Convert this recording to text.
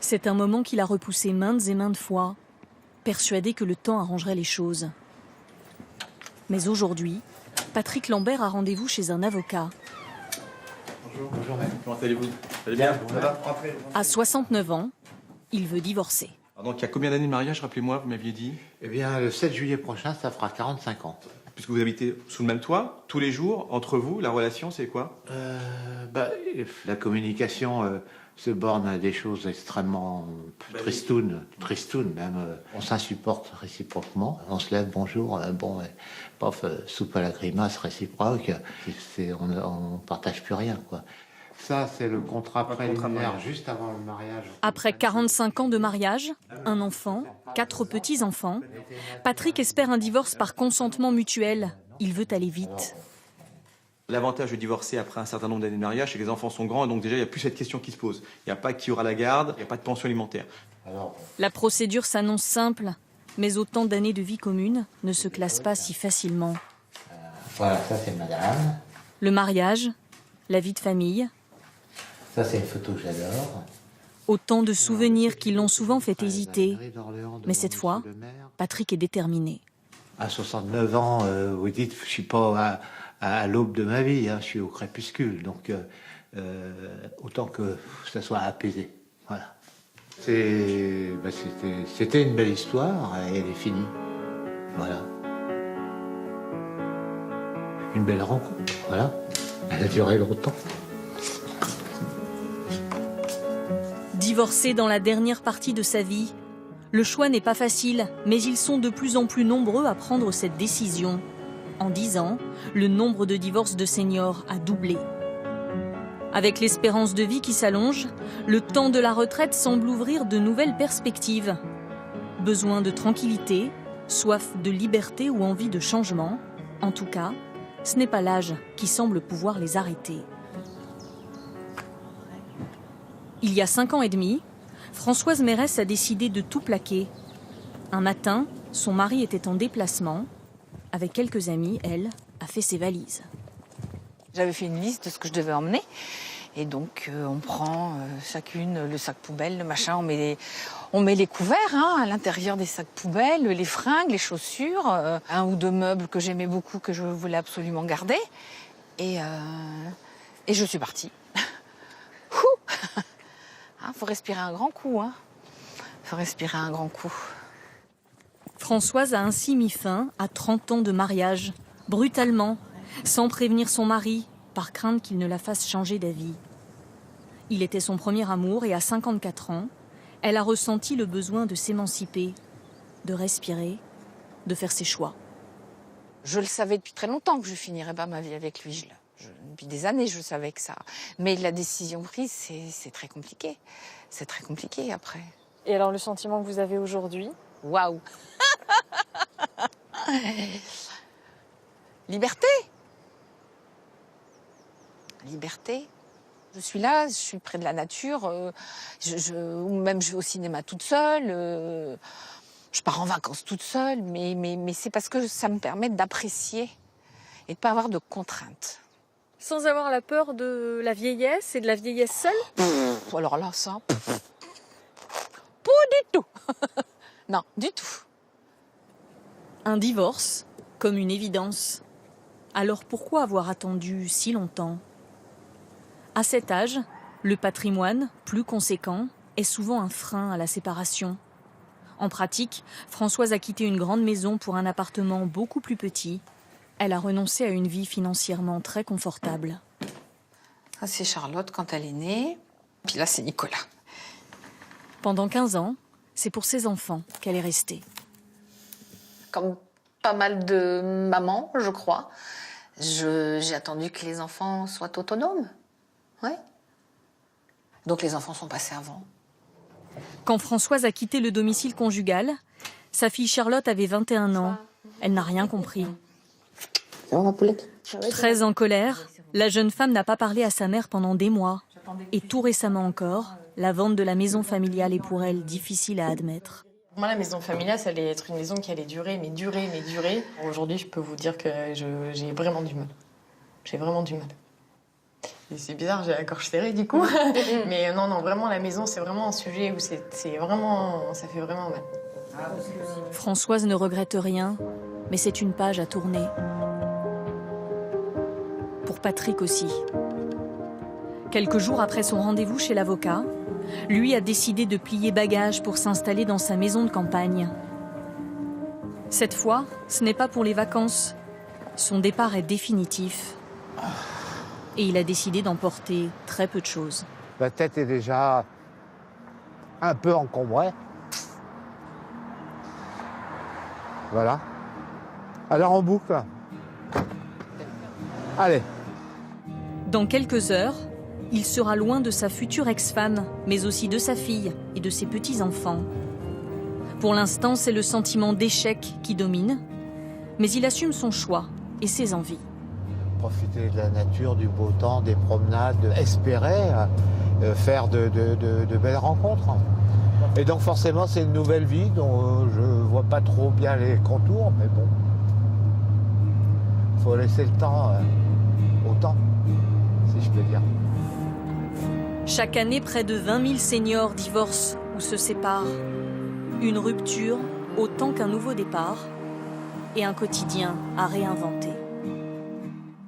C'est un moment qu'il a repoussé maintes et maintes fois, persuadé que le temps arrangerait les choses. Mais aujourd'hui, Patrick Lambert a rendez-vous chez un avocat. Bonjour, bonjour maître. Comment allez-vous? Vous allez bien? À 69 ans, il veut divorcer. Alors donc il y a combien d'années de mariage, rappelez-moi, vous m'aviez dit? Eh bien, le 7 juillet prochain, ça fera 45 ans. Puisque vous habitez sous le même toit, tous les jours, entre vous, la relation c'est quoi? La communication se borne à des choses extrêmement tristounes même. On s'insupporte réciproquement. On se lève, bonjour, soupe à la grimace réciproque. On partage plus rien, quoi. Ça, c'est le contrat préliminaire juste avant le mariage. Après 45 ans de mariage, un enfant, 4 petits-enfants, Patrick espère un divorce par consentement mutuel. Il veut aller vite. L'avantage de divorcer après un certain nombre d'années de mariage, c'est que les enfants sont grands, et donc déjà il n'y a plus cette question qui se pose. Il n'y a pas qui aura la garde, il n'y a pas de pension alimentaire. La procédure s'annonce simple, mais autant d'années de vie commune ne se classent pas si facilement. Voilà, ça c'est madame. Le mariage, la vie de famille. Ça c'est une photo que j'adore. Autant de souvenirs qui l'ont souvent fait hésiter. Mais cette fois, Patrick est déterminé. À 69 ans, vous dites, je suis pas à l'aube de ma vie, hein, je suis au crépuscule, donc autant que ça soit apaisé. Voilà. C'était une belle histoire et elle est finie. Voilà. Une belle rencontre, voilà. Elle a duré longtemps. Divorcé dans la dernière partie de sa vie, le choix n'est pas facile, mais ils sont de plus en plus nombreux à prendre cette décision. En 10 ans, le nombre de divorces de seniors a doublé. Avec l'espérance de vie qui s'allonge, le temps de la retraite semble ouvrir de nouvelles perspectives. Besoin de tranquillité, soif de liberté ou envie de changement, en tout cas, ce n'est pas l'âge qui semble pouvoir les arrêter. Il y a 5 ans et demi, Françoise Mérès a décidé de tout plaquer. Un matin, son mari était en déplacement. Avec quelques amis, elle a fait ses valises. J'avais fait une liste de ce que je devais emmener. Et donc, on prend chacune le sac poubelle, le machin. On met les couverts à l'intérieur des sacs poubelles, les fringues, les chaussures, 1 ou 2 meubles que j'aimais beaucoup, que je voulais absolument garder. Et je suis partie. Faut respirer un grand coup. Faut respirer un grand coup. Françoise a ainsi mis fin à 30 ans de mariage, brutalement, sans prévenir son mari, par crainte qu'il ne la fasse changer d'avis. Il était son premier amour et à 54 ans, elle a ressenti le besoin de s'émanciper, de respirer, de faire ses choix. Je le savais depuis très longtemps que je finirais pas ma vie avec lui. Depuis des années, je savais que ça. Mais la décision prise, c'est très compliqué. C'est très compliqué après. Et alors le sentiment que vous avez aujourd'hui? Waouh. Liberté. Liberté. Je suis là, je suis près de la nature. Ou même je vais au cinéma toute seule. Je pars en vacances toute seule. Mais c'est parce que ça me permet d'apprécier et de pas avoir de contraintes. Sans avoir la peur de la vieillesse et de la vieillesse seule? Alors là, ça... Pas du tout. Non, du tout. Un divorce, comme une évidence. Alors pourquoi avoir attendu si longtemps? À cet âge, le patrimoine, plus conséquent, est souvent un frein à la séparation. En pratique, Françoise a quitté une grande maison pour un appartement beaucoup plus petit. Elle a renoncé à une vie financièrement très confortable. Ça, c'est Charlotte quand elle est née. Puis là, c'est Nicolas. Pendant 15 ans, c'est pour ses enfants qu'elle est restée. Comme pas mal de mamans, je crois, j'ai attendu que les enfants soient autonomes. Ouais. Donc les enfants sont passés avant. Quand Françoise a quitté le domicile conjugal, sa fille Charlotte avait 21 ans. Elle n'a rien compris. Très en colère, la jeune femme n'a pas parlé à sa mère pendant des mois. Et tout récemment encore, la vente de la maison familiale est pour elle difficile à admettre. Moi, la maison familiale, ça allait être une maison qui allait durer. Aujourd'hui, je peux vous dire que j'ai vraiment du mal. J'ai vraiment du mal. C'est bizarre, j'ai la gorge serrée du coup. Mais non, vraiment, la maison, c'est vraiment un sujet où c'est vraiment, ça fait vraiment mal. Françoise ne regrette rien, mais c'est une page à tourner. Pour Patrick aussi. Quelques jours après son rendez-vous chez l'avocat, lui a décidé de plier bagages pour s'installer dans sa maison de campagne. Cette fois, ce n'est pas pour les vacances. Son départ est définitif. Et il a décidé d'emporter très peu de choses. La tête est déjà un peu encombrée. Voilà. Alors en boucle. Allez. Dans quelques heures, il sera loin de sa future ex-femme, mais aussi de sa fille et de ses petits-enfants. Pour l'instant, c'est le sentiment d'échec qui domine, mais il assume son choix et ses envies. Profiter de la nature, du beau temps, des promenades, espérer faire de belles rencontres. Et donc forcément, c'est une nouvelle vie dont je vois pas trop bien les contours, mais bon. Il faut laisser le temps au temps, si je peux dire. Chaque année, près de 20 000 seniors divorcent ou se séparent. Une rupture autant qu'un nouveau départ et un quotidien à réinventer.